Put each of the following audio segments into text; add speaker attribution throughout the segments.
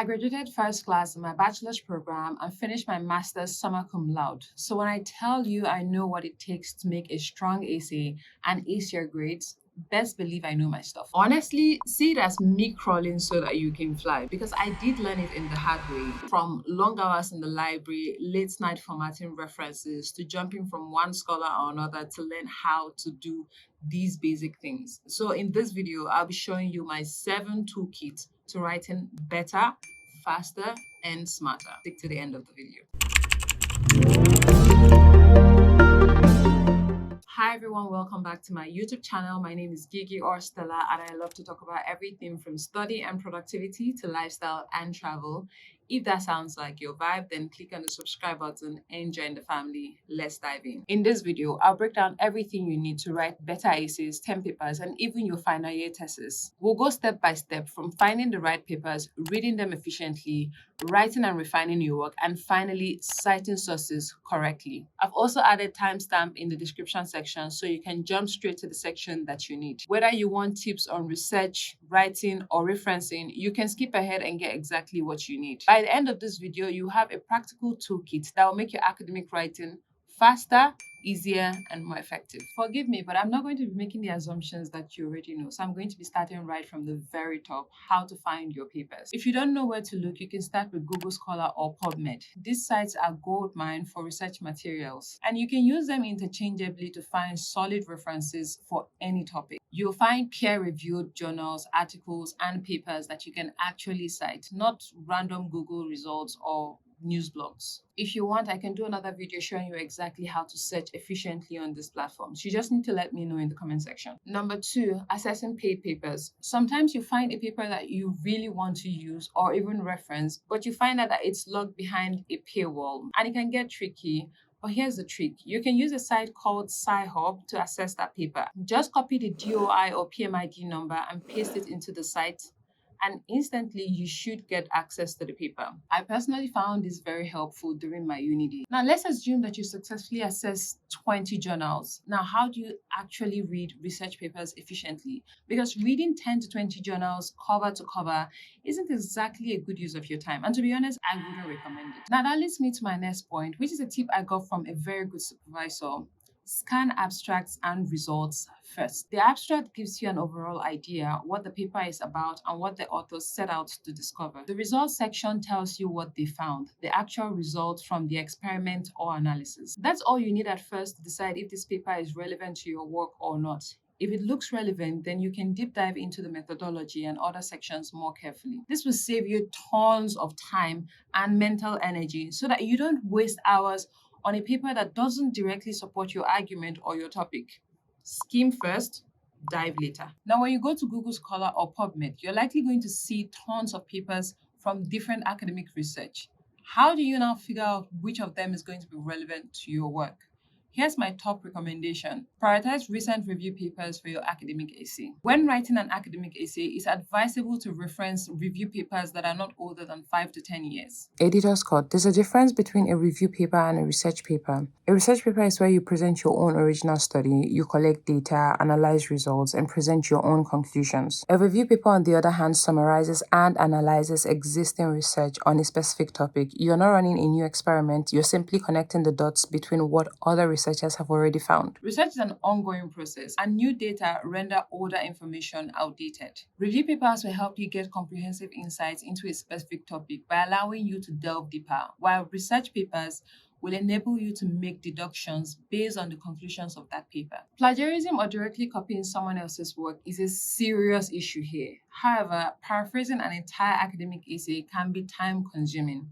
Speaker 1: I graduated first class in my bachelor's program and finished my master's summa cum laude. So when I tell you I know what it takes to make a strong essay and ace your grades, best believe I know my stuff. Honestly, see it as me crawling so that you can fly, because I did learn it in the hard way. From long hours in the library, late night formatting references, to jumping from one scholar or another to learn how to do these basic things. So in this video, I'll be showing you my 7 toolkits to writing better, faster, and smarter. Stick to the end of the video. Hi everyone, welcome back to my YouTube channel. My name is Gigi or Stella, and I love to talk about everything from study and productivity to lifestyle and travel. If that sounds like your vibe, then click on the subscribe button and join the family. Let's dive in. In this video, I'll break down everything you need to write better essays, 10 papers, and even your final year thesis. We'll go step by step from finding the right papers, reading them efficiently, writing and refining your work, and finally citing sources correctly. I've also added timestamp in the description section so you can jump straight to the section that you need. Whether you want tips on research, writing, or referencing, you can skip ahead and get exactly what you need. By the end of this video, you have a practical toolkit that will make your academic writing faster, easier, and more effective. Forgive me, but I'm not going to be making the assumptions that you already know. So I'm going to be starting right from the very top, how to find your papers. If you don't know where to look, you can start with Google Scholar or PubMed. These sites are goldmine for research materials, and you can use them interchangeably to find solid references for any topic. You'll find peer-reviewed journals, articles, and papers that you can actually cite, not random Google results or news blogs. If you want, I can do another video showing you exactly how to search efficiently on these platforms. You just need to let me know in the comment section. Number 2, assessing paid papers. Sometimes you find a paper that you really want to use or even reference, but you find out that it's locked behind a paywall, and it can get tricky. But here's the trick. You can use a site called Sci-Hub to access that paper. Just copy the DOI or PMID number and paste it into the site, and instantly you should get access to the paper. I personally found this very helpful during my uni days. Now let's assume that you successfully access 20 journals. Now how do you actually read research papers efficiently? Because reading 10 to 20 journals cover to cover isn't exactly a good use of your time. And to be honest, I wouldn't recommend it. Now that leads me to my next point, which is a tip I got from a very good supervisor. Scan abstracts and results first. The abstract gives you an overall idea what the paper is about and what the authors set out to discover. The results section tells you what they found, the actual results from the experiment or analysis. That's all you need at first to decide if this paper is relevant to your work or not. If it looks relevant, then you can deep dive into the methodology and other sections more carefully. This will save you tons of time and mental energy so that you don't waste hours on a paper that doesn't directly support your argument or your topic. Skim first, dive later. Now, when you go to Google Scholar or PubMed, you're likely going to see tons of papers from different academic research. How do you now figure out which of them is going to be relevant to your work? Here's my top recommendation. Prioritize recent review papers for your academic essay. When writing an academic essay, it's advisable to reference review papers that are not older than 5 to 10 years.
Speaker 2: Editor's Cut. There's a difference between a review paper and a research paper. A research paper is where you present your own original study, you collect data, analyze results, and present your own conclusions. A review paper, on the other hand, summarizes and analyzes existing research on a specific topic. You're not running a new experiment, you're simply connecting the dots between what other researchers have already found.
Speaker 1: Research is an ongoing process, and new data render older information outdated. Review papers will help you get comprehensive insights into a specific topic by allowing you to delve deeper, while research papers will enable you to make deductions based on the conclusions of that paper. Plagiarism or directly copying someone else's work is a serious issue here. However, paraphrasing an entire academic essay can be time-consuming.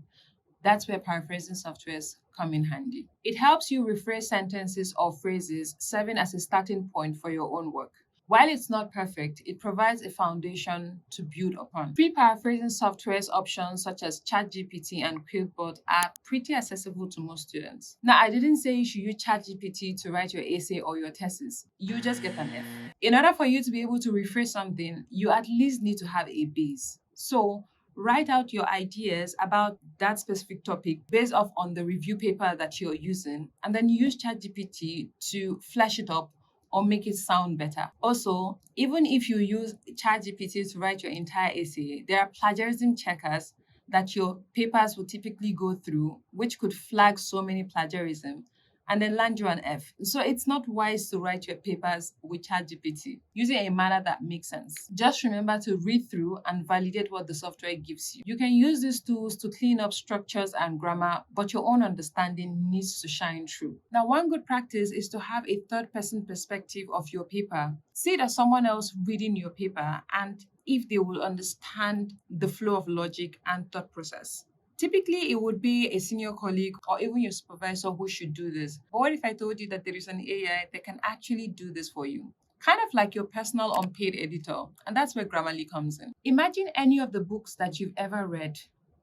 Speaker 1: That's where paraphrasing softwares come in handy. It helps you rephrase sentences or phrases, serving as a starting point for your own work. While it's not perfect, it provides a foundation to build upon. Free paraphrasing softwares options such as ChatGPT and Quillbot are pretty accessible to most students. Now, I didn't say you should use ChatGPT to write your essay or your thesis. You just get an F. In order for you to be able to rephrase something, you at least need to have a base. So, write out your ideas about that specific topic based off on the review paper that you're using, and then use ChatGPT to flesh it up or make it sound better. Also, even if you use ChatGPT to write your entire essay, there are plagiarism checkers that your papers will typically go through, which could flag so many plagiarism, and then land you an F. So it's not wise to write your papers with ChatGPT. Use it in a manner that makes sense. Just remember to read through and validate what the software gives you. You can use these tools to clean up structures and grammar, but your own understanding needs to shine through. Now, one good practice is to have a third-person perspective of your paper. See it as someone else reading your paper, and if they will understand the flow of logic and thought process. Typically, it would be a senior colleague or even your supervisor who should do this. But what if I told you that there is an AI that can actually do this for you? Kind of like your personal unpaid editor. And that's where Grammarly comes in. Imagine any of the books that you've ever read,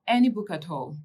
Speaker 1: any book at all.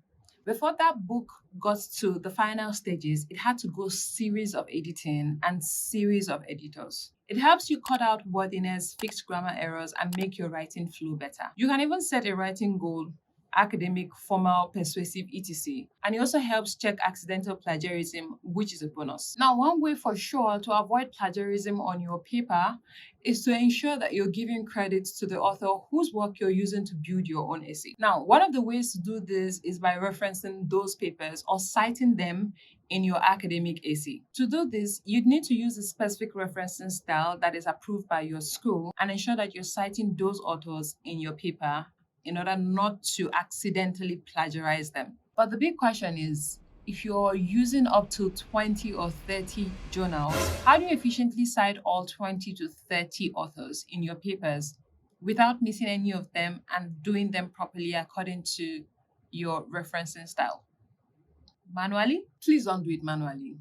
Speaker 1: Before that book got to the final stages, it had to go series of editing and series of editors. It helps you cut out wordiness, fix grammar errors, and make your writing flow better. You can even set a writing goal, academic, formal, persuasive, etc. And it also helps check accidental plagiarism, which is a bonus. Now, one way for sure to avoid plagiarism on your paper is to ensure that you're giving credits to the author whose work you're using to build your own essay. Now, one of the ways to do this is by referencing those papers or citing them in your academic essay. To do this, you'd need to use a specific referencing style that is approved by your school and ensure that you're citing those authors in your paper in order not to accidentally plagiarize them. But the big question is, if you're using up to 20 or 30 journals, how do you efficiently cite all 20 to 30 authors in your papers without missing any of them and doing them properly according to your referencing style? Manually? Please don't do it manually.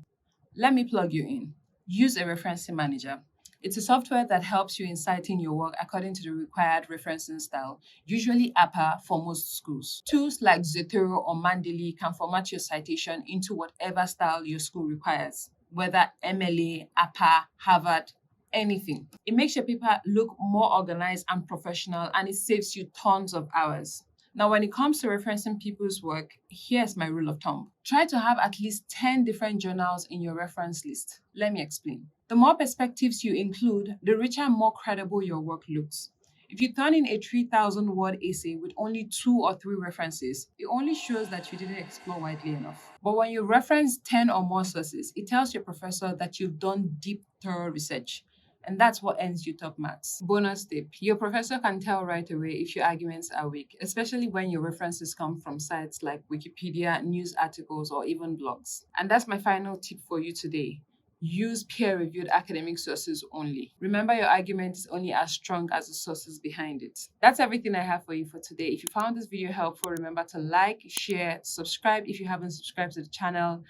Speaker 1: Let me plug you in. Use a referencing manager. It's a software that helps you in citing your work according to the required referencing style, usually APA for most schools. Tools like Zotero or Mendeley can format your citation into whatever style your school requires, whether MLA, APA, Harvard, anything. It makes your paper look more organized and professional, and it saves you tons of hours. Now, when it comes to referencing people's work, here's my rule of thumb. Try to have at least 10 different journals in your reference list. Let me explain. The more perspectives you include, the richer and more credible your work looks. If you turn in a 3,000-word essay with only 2 or 3 references, it only shows that you didn't explore widely enough. But when you reference 10 or more sources, it tells your professor that you've done deep, thorough research. And that's what earns you top marks. Bonus tip. Your professor can tell right away if your arguments are weak, especially when your references come from sites like Wikipedia, news articles, or even blogs. And that's my final tip for you today. Use peer-reviewed academic sources only. Remember, your argument is only as strong as the sources behind it. That's everything I have for you for today. If you found this video helpful, remember to like, share, subscribe if you haven't subscribed to the channel,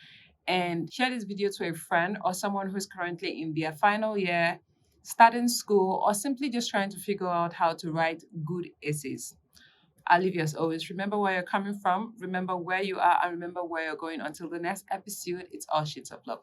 Speaker 1: and share this video to a friend or someone who's currently in their final year, starting school, or simply just trying to figure out how to write good essays. I'll leave you as always. Remember where you're coming from, remember where you are, and remember where you're going. Until the next episode, it's all shades of love.